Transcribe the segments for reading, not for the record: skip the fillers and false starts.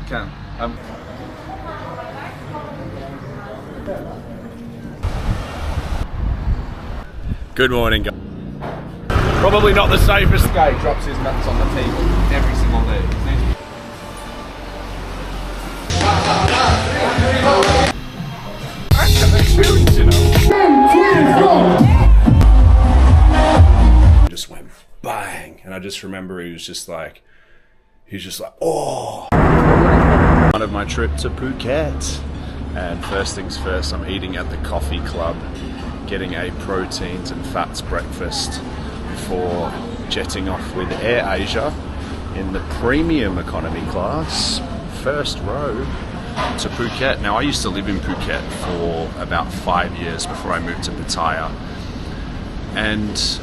Can. Good morning, guys. Probably not the safest. Guy drops his nuts on the table every single day. I have experience, you know. Just went bang, and I just remember he was just like, oh. One of my trip to Phuket, and first things first, I'm eating at the coffee club, getting a proteins and fats breakfast before jetting off with Air Asia in the premium economy class, first row, to Phuket. Now, I used to live in Phuket for about 5 years before I moved to Pattaya, and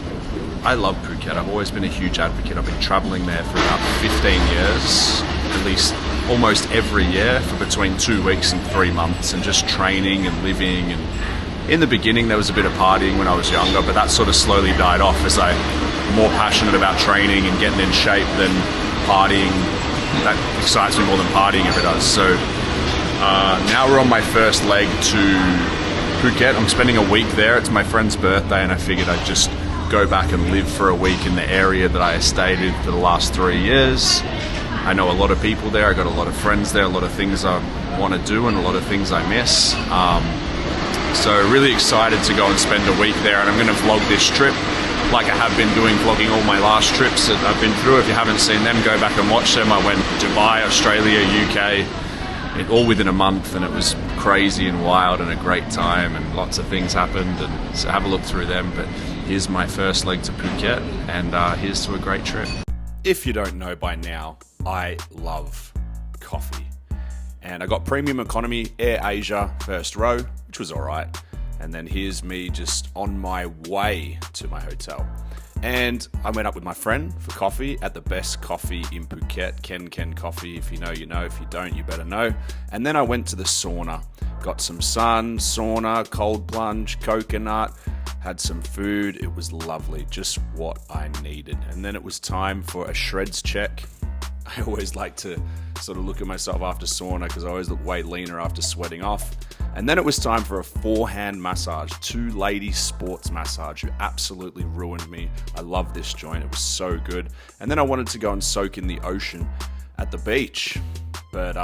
I love Phuket. I've always been a huge advocate. I've been traveling there for about 15 years, at least almost every year for between 2 weeks and 3 months, and just training and living. And in the beginning there was a bit of partying when I was younger, but that sort of slowly died off as I'm more passionate about training and getting in shape than partying. That excites me more than partying ever does. So now we're on my first leg to Phuket. I'm spending a week there. It's my friend's birthday, and I figured I'd just go back and live for a week in the area that I stayed in for the last 3 years. I know a lot of people there. I got a lot of friends there, a lot of things I want to do and a lot of things I miss. So really excited to go and spend a week there, and I'm going to vlog this trip like I have been doing, vlogging all my last trips that I've been through. If you haven't seen them, go back and watch them. I went to Dubai, Australia, UK, all within a month, and it was crazy and wild and a great time, and lots of things happened, and so have a look through them. But here's my first leg to Phuket, and here's to a great trip. If you don't know by now, I love coffee, and I got premium economy Air Asia first row, which was all right. And then here's me just on my way to my hotel. And I went up with my friend for coffee at the best coffee in Phuket, Ken Coffee. If you know, you know. If you don't, you better know. And then I went to the sauna. Got some sun, sauna, cold plunge, coconut, had some food. It was lovely, just what I needed. And then it was time for a shreds check. I always like to sort of look at myself after sauna because I always look way leaner after sweating off. And then it was time for a 4-hand massage, 2 ladies sports massage who absolutely ruined me. I love this joint, it was so good. And then I wanted to go and soak in the ocean at the beach, but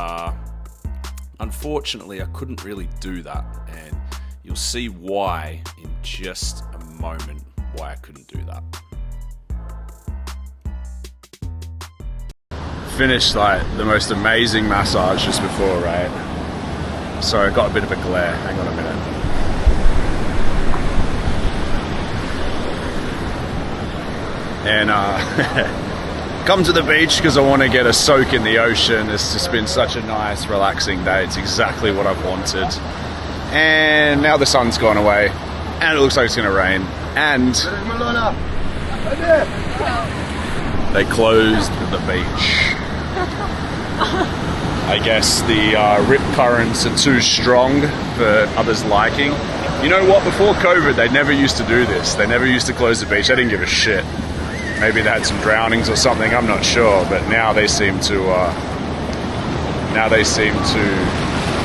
unfortunately I couldn't really do that. And you'll see why in just a moment, why I couldn't do that. Finished like the most amazing massage just before, right? Sorry, I got a bit of a glare. Hang on a minute. And come to the beach because I want to get a soak in the ocean. It's just been such a nice, relaxing day. It's exactly what I've wanted. And now the sun's gone away, and it looks like it's going to rain. And they closed the beach. I guess the rip currents are too strong for others' liking. You know what? Before COVID, they never used to do this. They never used to close the beach. They didn't give a shit. Maybe they had some drownings or something. I'm not sure. But now they seem to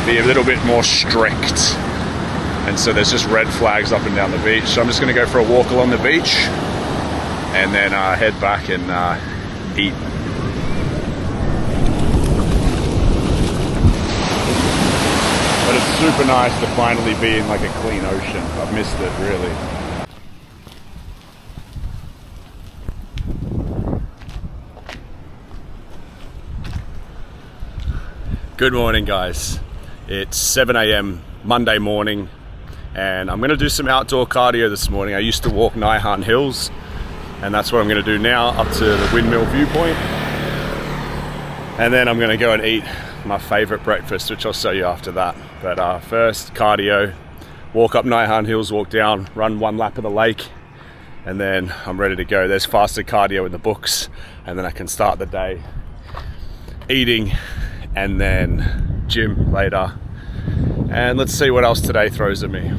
be a little bit more strict. And so there's just red flags up and down the beach. So I'm just going to go for a walk along the beach and then head back and eat. But it's super nice to finally be in like a clean ocean. I've missed it, really. Good morning, guys. It's 7 a.m. Monday morning, and I'm gonna do some outdoor cardio this morning. I used to walk Naihan Hills, and that's what I'm gonna do now, up to the windmill viewpoint. And then I'm gonna go and eat my favorite breakfast, which I'll show you after that. But first, cardio, walk up Naihan Hills, walk down, run 1 lap of the lake, and then I'm ready to go. There's faster cardio in the books, and then I can start the day eating, and then gym later. And let's see what else today throws at me.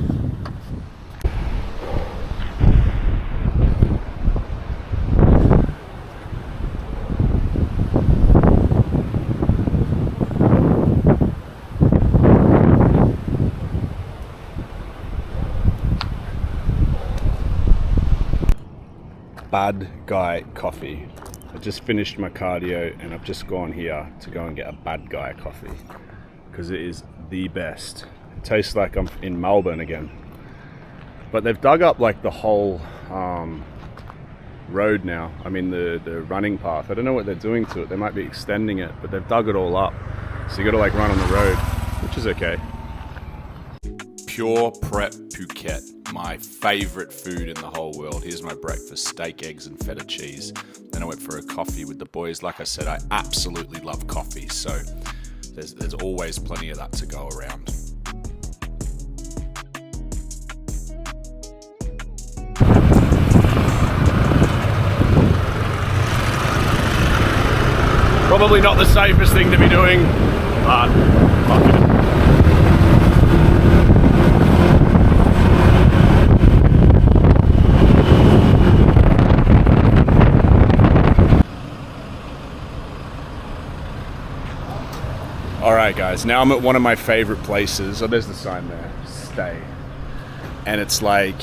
bad guy coffee. I just finished my cardio and I've just gone here to go and get a bad guy coffee because it is the best. It tastes like I'm in Melbourne again. But they've dug up like the whole road now. I mean the running path. I don't know what they're doing to it. They might be extending it, but they've dug it all up. So you got to like run on the road, which is okay. Pure Prep Phuket, my favourite food in the whole world. Here's my breakfast: steak, eggs and feta cheese. Then I went for a coffee with the boys. Like I said, I absolutely love coffee, so there's always plenty of that to go around. Probably not the safest thing to be doing, but fuck it. Alright guys, now I'm at one of my favorite places. Oh, there's the sign there, stay. And it's like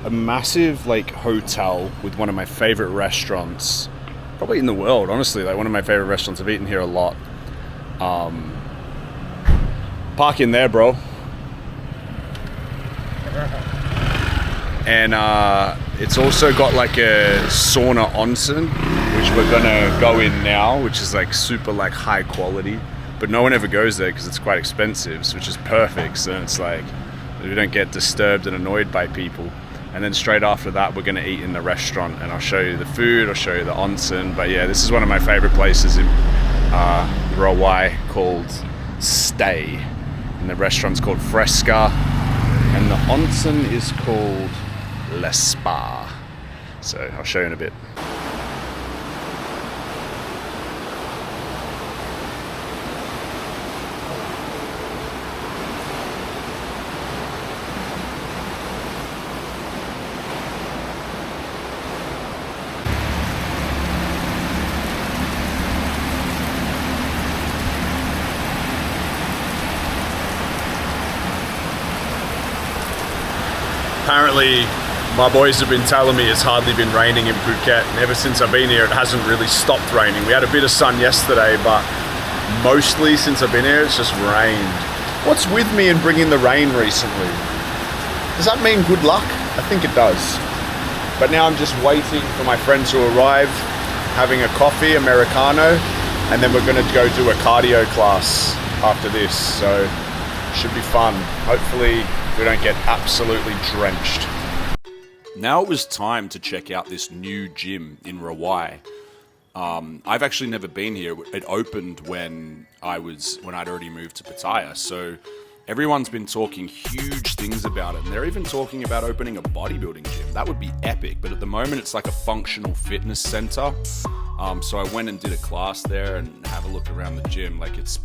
a massive like hotel with one of my favorite restaurants, probably in the world, honestly. Like one of my favorite restaurants. I've eaten here a lot. Park in there, bro. And it's also got like a sauna onsen, which we're gonna go in now, which is like super like high quality. But no one ever goes there because it's quite expensive, which is perfect. So it's like we don't get disturbed and annoyed by people. And then straight after that, we're gonna eat in the restaurant, and I'll show you the food, I'll show you the onsen. But yeah, this is one of my favorite places in Rawai called Stay. And the restaurant's called Fresca. And the onsen is called Le Spa. So I'll show you in a bit. Apparently, my boys have been telling me it's hardly been raining in Phuket, and ever since I've been here, it hasn't really stopped raining. We had a bit of sun yesterday, but mostly since I've been here, it's just rained. What's with me in bringing the rain recently? Does that mean good luck? I think it does. But now I'm just waiting for my friends to arrive, having a coffee, Americano, and then we're gonna go do a cardio class after this, so it should be fun. Hopefully, we don't get absolutely drenched. Now it was time to check out this new gym in Rawai. I've actually never been here. It opened when I'd already moved to Pattaya. So everyone's been talking huge things about it. And they're even talking about opening a bodybuilding gym. That would be epic. But at the moment, it's like a functional fitness center. So I went and did a class there and have a look around the gym. Like it's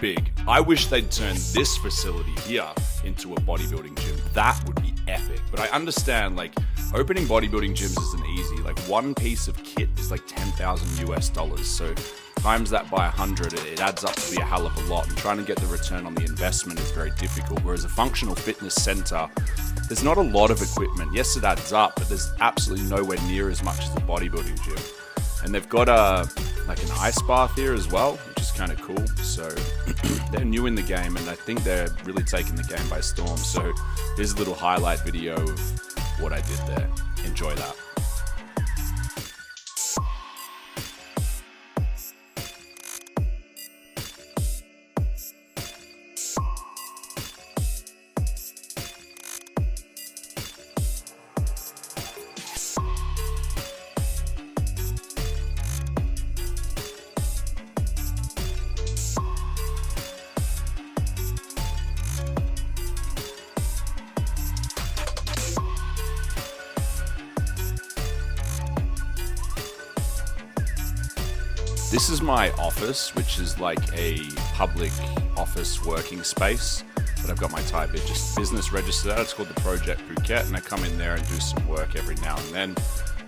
big. I wish they'd turn this facility here into a bodybuilding gym. That would be epic. But I understand, like, opening bodybuilding gyms isn't easy. Like, one piece of kit is like $10,000 US. So times that by 100, it adds up to be a hell of a lot. And trying to get the return on the investment is very difficult. Whereas a functional fitness center, there's not a lot of equipment. Yes, it adds up, but there's absolutely nowhere near as much as a bodybuilding gym. And they've got an ice bath here as well, which is kind of cool. So they're new in the game, and I think they're really taking the game by storm. So here's a little highlight video of what I did there. Enjoy that. This is my office, which is like a public office working space that I've got my Thai business registered at. It's called the Project Phuket, and I come in there and do some work every now and then.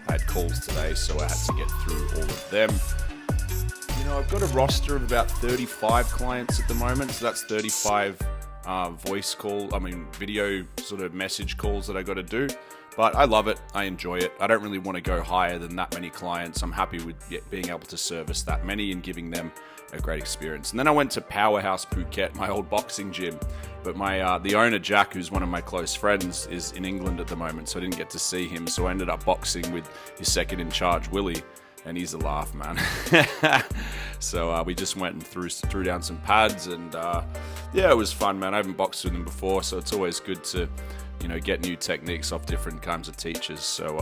I had calls today, so I had to get through all of them. You know, I've got a roster of about 35 clients at the moment, so that's 35 video sort of message calls that I got to do. But I love it. I enjoy it. I don't really want to go higher than that many clients. I'm happy with being able to service that many and giving them a great experience. And then I went to Powerhouse Phuket, my old boxing gym. But the owner, Jack, who's one of my close friends, is in England at the moment, so I didn't get to see him. So I ended up boxing with his second in charge, Willie. And he's a laugh, man. So we just went and threw down some pads, and yeah, it was fun, man. I haven't boxed with him before, so it's always good to, get new techniques off different kinds of teachers. So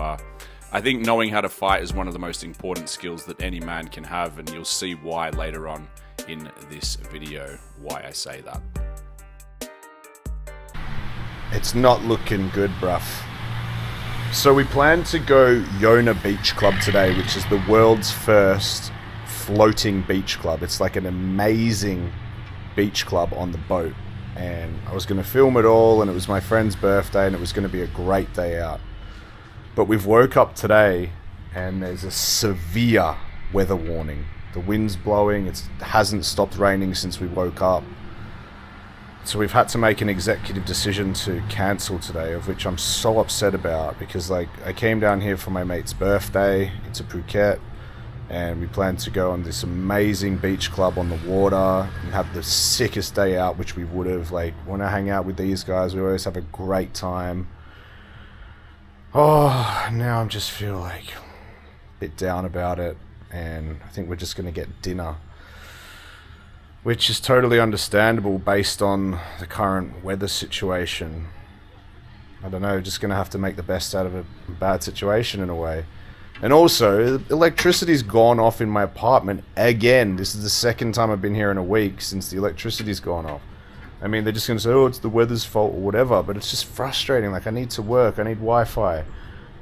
I think knowing how to fight is one of the most important skills that any man can have, and you'll see why later on in this video, why I say that. It's not looking good, bruv. So we plan to go Yona Beach Club today, which is the world's first floating beach club. It's like an amazing beach club on the boat. And I was going to film it all, and it was my friend's birthday, and it was going to be a great day out. But we've woke up today, and there's a severe weather warning. The wind's blowing. It hasn't stopped raining since we woke up. So we've had to make an executive decision to cancel today, of which I'm so upset about, because I came down here for my mate's birthday into Phuket, and we planned to go on this amazing beach club on the water and have the sickest day out, which we would have. When I hang out with these guys, we always have a great time. Oh, now I'm just feel a bit down about it, and I think we're just going to get dinner, which is totally understandable based on the current weather situation. I don't know, just gonna have to make the best out of a bad situation in a way. And also, electricity's gone off in my apartment again. This is the second time I've been here in a week since the electricity's gone off. I mean, they're just gonna say, oh, it's the weather's fault or whatever, but it's just frustrating. I need to work, I need Wi-Fi.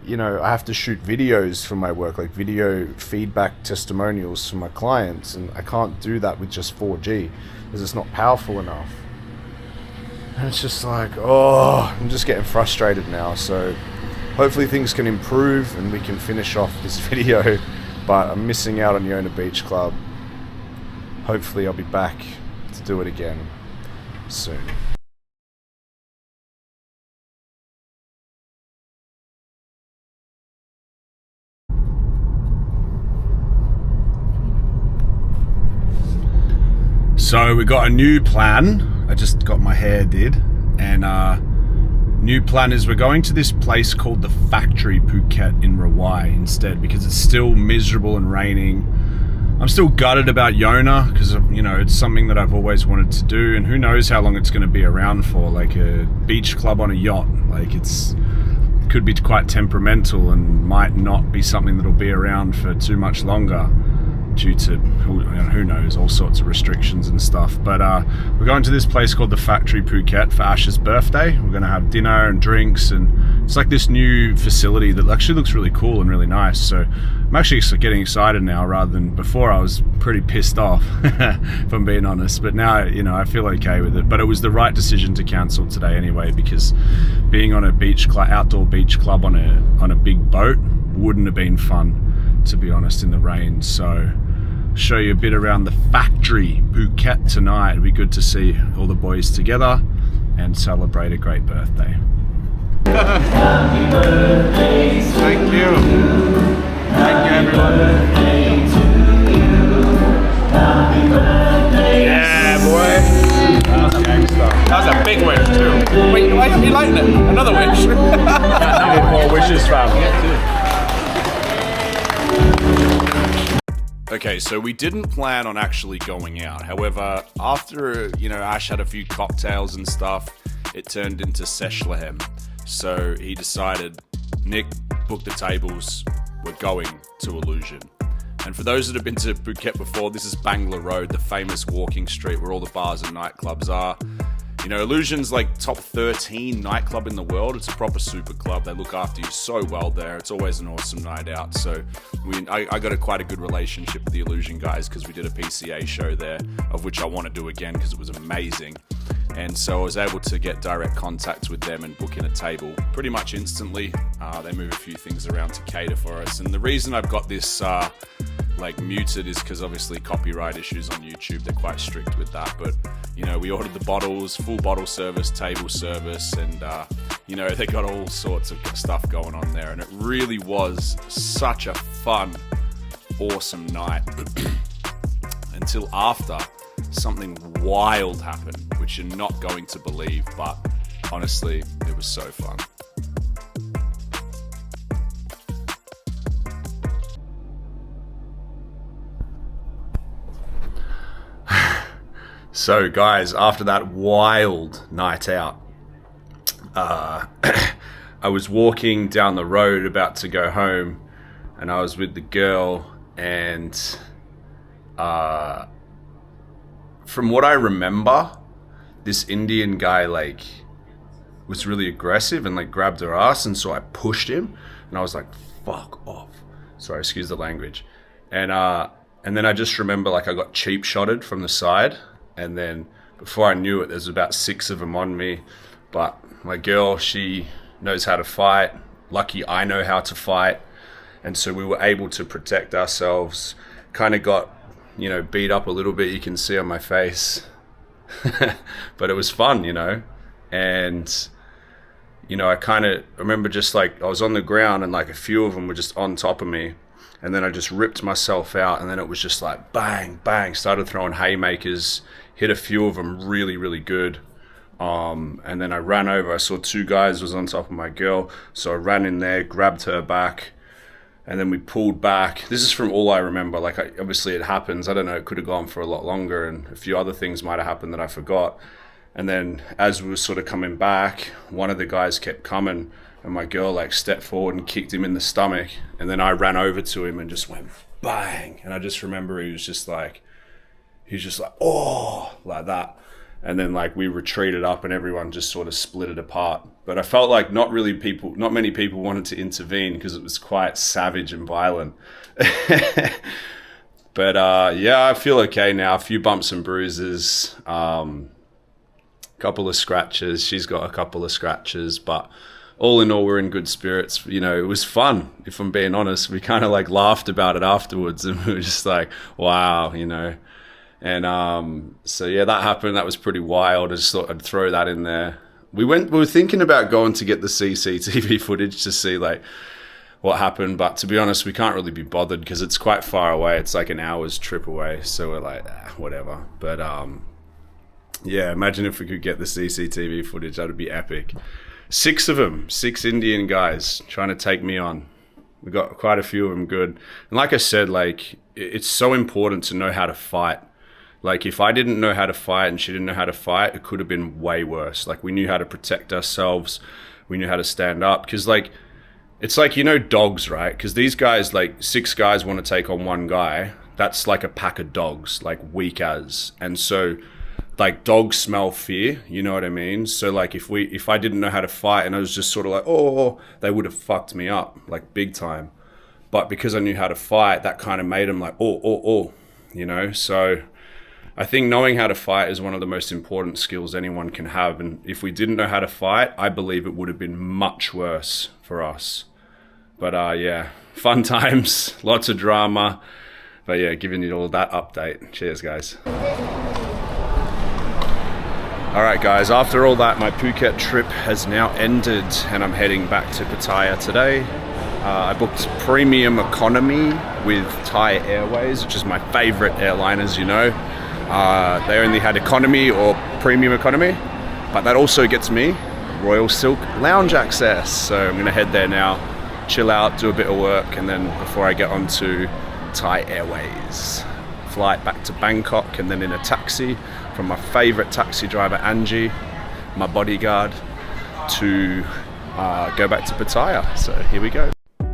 I have to shoot videos for my work, video feedback testimonials for my clients, and I can't do that with just 4G because it's not powerful enough. And it's just I'm just getting frustrated now. So hopefully things can improve and we can finish off this video. But I'm missing out on Yona Beach Club. Hopefully I'll be back to do it again soon. So we got a new plan. I just got my hair did, and new plan is we're going to this place called the Factory Phuket in Rawai instead, because it's still miserable and raining. I'm still gutted about Yona because it's something that I've always wanted to do, and who knows how long it's going to be around for. A beach club on a yacht, it could be quite temperamental and might not be something that'll be around for too much longer, due to who knows, all sorts of restrictions and stuff. But we're going to this place called the Factory Phuket for Ash's birthday. We're going to have dinner and drinks, and it's this new facility that actually looks really cool and really nice. So I'm actually getting excited now, rather than before I was pretty pissed off, if I'm being honest. But now, I feel okay with it. But it was the right decision to cancel today anyway, because being on a outdoor beach club on a big boat wouldn't have been fun, to be honest, in the rain. So show you a bit around the Factory Phuket tonight. It'd be good to see all the boys together and celebrate a great birthday. Happy birthday to Thank you. Thank you, everyone. Happy birthday. Yeah, boy. That's gangster. That was a big wish too. Wait, why are you lighting it? Another wish. More wishes, fam. Okay, so we didn't plan on actually going out. However, after, Ash had a few cocktails and stuff, it turned into Seshlehem. So he decided, Nick, book the tables, we're going to Illuzion. And for those that have been to Phuket before, this is Bangla Road, the famous walking street where all the bars and nightclubs are. Illusion's top 13 nightclub in the world. It's a proper super club. They look after you so well there. It's always an awesome night out. So I got quite a good relationship with the Illuzion guys, because we did a PCA show there, of which I want to do again because it was amazing. And so I was able to get direct contact with them and book in a table pretty much instantly. They move a few things around to cater for us. And the reason I've got this muted is because obviously copyright issues on YouTube, they're quite strict with that. But You know, we ordered the bottles, full bottle service, table service, and you know, they got all sorts of stuff going on there, and it really was such a fun, awesome night until after something wild happened, which you're not going to believe, but honestly, it was so fun. So guys, after that wild night out, I was walking down the road about to go home, and I was with the girl, and from what I remember, this Indian guy like was really aggressive and like grabbed her ass, and so I pushed him, and I was like, fuck off. Sorry, excuse the language. And then I just remember like I got cheap shotted from the side, and then before I knew it, there's about 6 of them on me. But my girl, she knows how to fight. Lucky I know how to fight. And so we were able to protect ourselves. Kind of got, you know, beat up a little bit, you can see on my face. But it was fun, you know. And, you know, I remember just like, I was on the ground and like a few of them were just on top of me. And then I just ripped myself out, and then it was just like bang, bang, started throwing haymakers, hit a few of them really, really good. And then I ran over, I saw 2 guys was on top of my girl, so I ran in there, grabbed her back, and then we pulled back. This is from all I remember, like obviously it happens, I don't know, it could have gone for a lot longer, and a few other things might have happened that I forgot. And then as we were sort of coming back, one of the guys kept coming, and my girl like stepped forward and kicked him in the stomach, and then I ran over to him and just went bang. And I just remember he was just like, oh, like that. And then like we retreated up and everyone just sort of split it apart. But I felt like not many people wanted to intervene because it was quite savage and violent. But yeah, I feel okay now. A few bumps and bruises, couple of scratches. She's got a couple of scratches, but all in all, we're in good spirits. You know, it was fun, if I'm being honest. We kind of like laughed about it afterwards, and we were just like, wow, you know. And so yeah, that happened. That was pretty wild. I just thought I'd throw that in there. We were thinking about going to get the CCTV footage to see like what happened, but to be honest, we can't really be bothered because it's quite far away. It's like an hour's trip away, so we're like, whatever. But yeah, imagine if we could get the CCTV footage. That would be epic. 6 of them, 6 Indian guys trying to take me on. We got quite a few of them good. And like I said, like it's so important to know how to fight. Like if I didn't know how to fight and she didn't know how to fight, it could have been way worse. Like we knew how to protect ourselves. We knew how to stand up. Because like, it's like, you know, dogs, right? Because these guys, like 6 guys want to take on 1 guy. That's like a pack of dogs, like weak as. And so like dogs smell fear, you know what I mean? So like if I didn't know how to fight and I was just sort of like, oh, they would have fucked me up like big time. But because I knew how to fight, that kind of made them like, oh, you know? So I think knowing how to fight is one of the most important skills anyone can have. And if we didn't know how to fight, I believe it would have been much worse for us. But yeah, fun times, lots of drama. But yeah, giving you all that update. Cheers, guys. All right, guys, after all that, my Phuket trip has now ended and I'm heading back to Pattaya today. I booked premium economy with Thai Airways, which is my favorite airline, as you know. They only had economy or premium economy, but that also gets me Royal Silk lounge access. So I'm gonna head there now, chill out, do a bit of work, and then before I get onto Thai Airways. Flight back to Bangkok and then in a taxi from my favorite taxi driver Angie, my bodyguard, to go back to Pattaya. So here we go.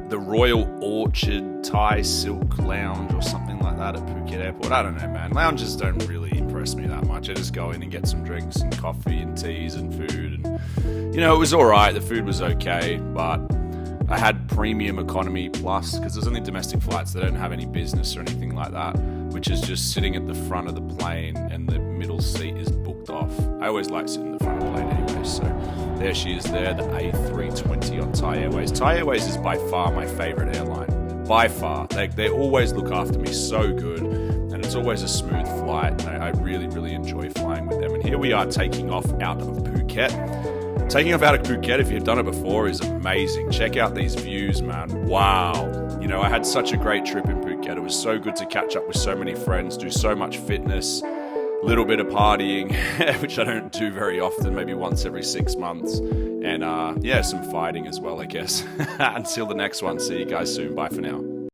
The Royal Orchard Thai Silk Lounge or something like that at Phuket Airport. I don't know, man. Lounges don't really impress me that much. I just go in and get some drinks and coffee and teas and food. And, you know, it was all right. The food was okay, but I had premium economy plus because there's only domestic flights. They don't have any business or anything like that, which is just sitting at the front of the plane and the middle seat is booked off. I always like sitting in the front of the plane anyway, so there she is there, the A320 on Thai Airways. Thai Airways is by far my favorite airline, by far. They always look after me so good, and it's always a smooth flight. I really, really enjoy flying with them. here we are taking off out of Phuket. Taking off out of Phuket, if you've done it before, is amazing. Check out these views, man. Wow. You know, I had such a great trip in Phuket. It was so good to catch up with so many friends, do so much fitness, little bit of partying, which I don't do very often, maybe once every 6 months. And yeah, some fighting as well, I guess. Until the next one. See you guys soon. Bye for now.